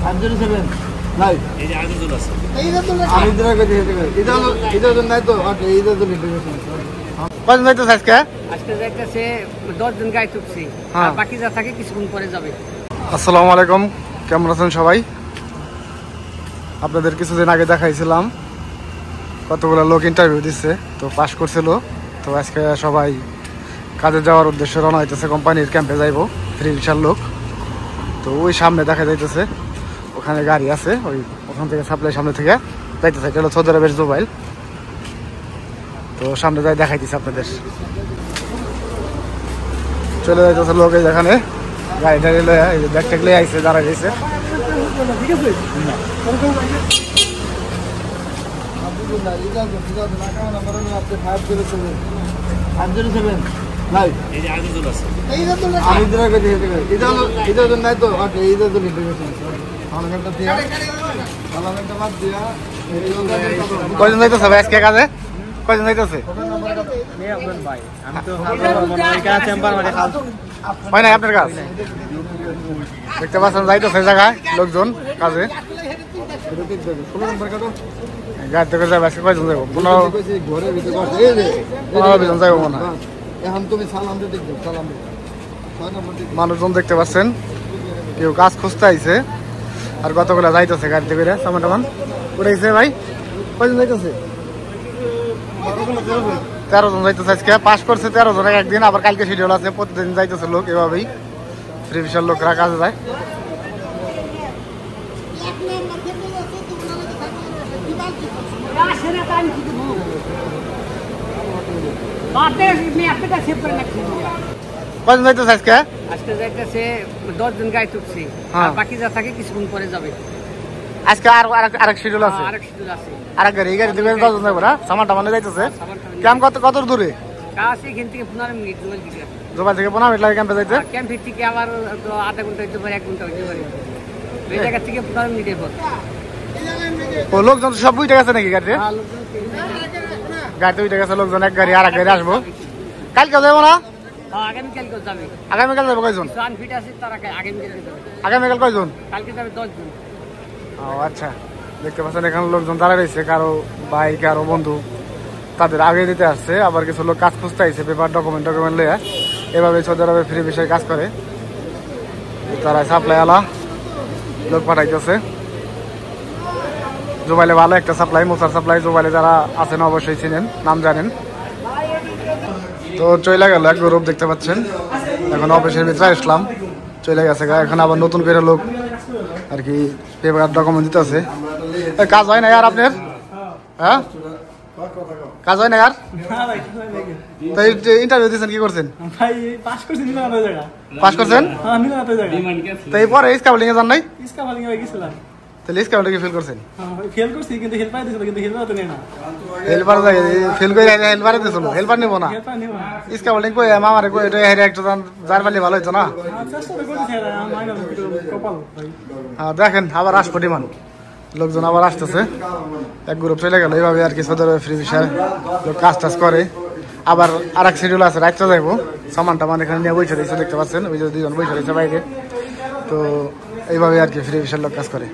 807 নাই এই যে আজুল আছে আমি দিরা কই দিতে কই এটা নাই তো আচ্ছা এইটা তো লিখেছেন কজন যাইতো আজকে যাইতেছে 10 জন গাই তুকছি আর বাকি যা থাকে কিছুক্ষণ পরে যাবে। আসসালামু আলাইকুম, কেমন আছেন সবাই? আপনাদের কিছুদিন আগে দেখাইছিলাম কতগুলো লোক ইন্টারভিউ দিচ্ছে, তো পাশ করছিল। তো আজকে সবাই কাজে যাওয়ার উদ্দেশ্যে রওনা হইতেছে, কোম্পানির ক্যাম্পে যাইবো। ফ্রি বিশাল লোক, তো ওই সামনে দেখা যাইতেছে ওখানে গাড়ি আছে, ওখান থেকে সাপ্লাই সামনে থেকে যাইতেছে। এটা হলো সৌদি আরবের জুবাইল। তো সামনে যাই দেখাইতেছে আপনাদের। চলে যাইতেছে লোক এই যেখানে গাড়ি টাড়ি লয়ে ব্যাগ ট্যাগ লয়ে আইসে, দাঁড়াই গেছে। কয়জন যাইতেছে ভাই আজকে কাজে? কয়জন যাইতেছে? হয় নাই আপনার কাজ? দেখতে পাচ্ছেন যাইতেছে জায়গায় লোকজন কাজে। গাড়ি থেকে যাবে আজকে কয়জন যাবো? 15 জন যাবো মনে হয়। মানুষজন দেখতে পাচ্ছেন, কেউ কাজ খুঁজতে আইছে আর কতগুলো যাইতেছে গাড়ি থেকে। সামান টামান উঠেছে ভাই। কয়জন যাইতেছে? 13 জন যাইতেছে আজকে। পাস করছে 13 জন একদিন, আবার কালকে শিডিউল আছে। প্রতিদিন যাইতেছে লোক এভাবেই, ফ্রি বিশাল লোকরা কাজে যায়। কয়জন যাইতেছে আজকে? আজকে যাইতেছে 10 জন গাই তুকছি আর বাকি যা থাকে কিছুক্ষণ পরে যাবে। আজকে আরেক শিডিউল আছে, আরেক গাড়ি। এই গাড়ি দিবেন 10 জন যাবে না? সামান টামানে যাইতেছে। ক্যাম্প কত দূরে? কাজ এখান থেকে 15 মিনিট জোবাইল থেকে 15 মিনিট লাগে ক্যাম্পে যাইতে। ক্যাম্পের থেকে আবার আধা ঘন্টা হইতে পারে, 1 ঘন্টা হইতে পারে। এই জায়গা থেকে 15 মিনিটের পর। ও লোকজন সব উঠে গেছে নাকি গাড়িতে? গাড়িতে উঠে গেছে লোকজন। এক গাড়ি আর এক গাড়ি আসবো। কালকে যাবো না? আগামীকাল যাবো। কয়জন? আগামীকাল কয়জন? কালকে যাবে 10 জন। ও আচ্ছা, দেখতে পাচ্ছেন এখানে লোকজন দাঁড়ায় রয়েছে। কারো ভাই কারো বন্ধু তাদের আগে দিতে আসছে, আবার কিছু লোক কাজ খুঁজতে আসছে, পেপার ডকুমেন্ট লইয়া। এভাবে সৌদি আরবে ফ্রি বিষয়ে কাজ করে তারা। সাপ্লাই আলা লোক পাঠাইতেছে। জুবাইলে ভালো একটা সাপ্লাই, মোসার সাপ্লাই। জুবাইলে যারা আছেন অবশ্যই চিনেন, নাম জানেন। তো চলে গেল এক গ্রুপ, দেখতে পাচ্ছেন। এখন অফিসের ভিতরে আসলাম, চলে গেছে। এখন আবার নতুন করে লোক আর কি পেপার ডকুমেন্ট দিতে আছে। কাজ হয় না আর আপনার? হ্যাঁ, কাজ হয় না আর? তো ইন্টারভিউ দিয়েছেন, কি করছেন? পাস করছেন? তো এই পরে স্কাউটিং এ যান নাই? তাহলে স্কাউটিং ফেল করছেন? হেল্পার ফেল করে হেল্পারে দিয়েছিল। হেল্পার নিব না, স্কাউটিং কই মামারে কই এটা একটু যার পারলে ভালো হইতো না। হ্যাঁ দেখেন, আবার আসবো ডিমান্ড। লোকজন আবার আসতেছে, এক গ্রুপ চলে গেল। এইভাবে আর কি সৌদি আরবে ফ্রি ভিসায় লোক কাজ টাজ করে। আবার আর এক শিডিউল আছে, রাত্রে যাইবো। সামান টামান এখানে নিয়ে বসে রয়েছে, দেখতে পাচ্ছেন। ওই যে 2 জন বসে রয়েছে বাইরে। তো এইভাবে আর কি ফ্রি ভিসার লোক কাজ করে।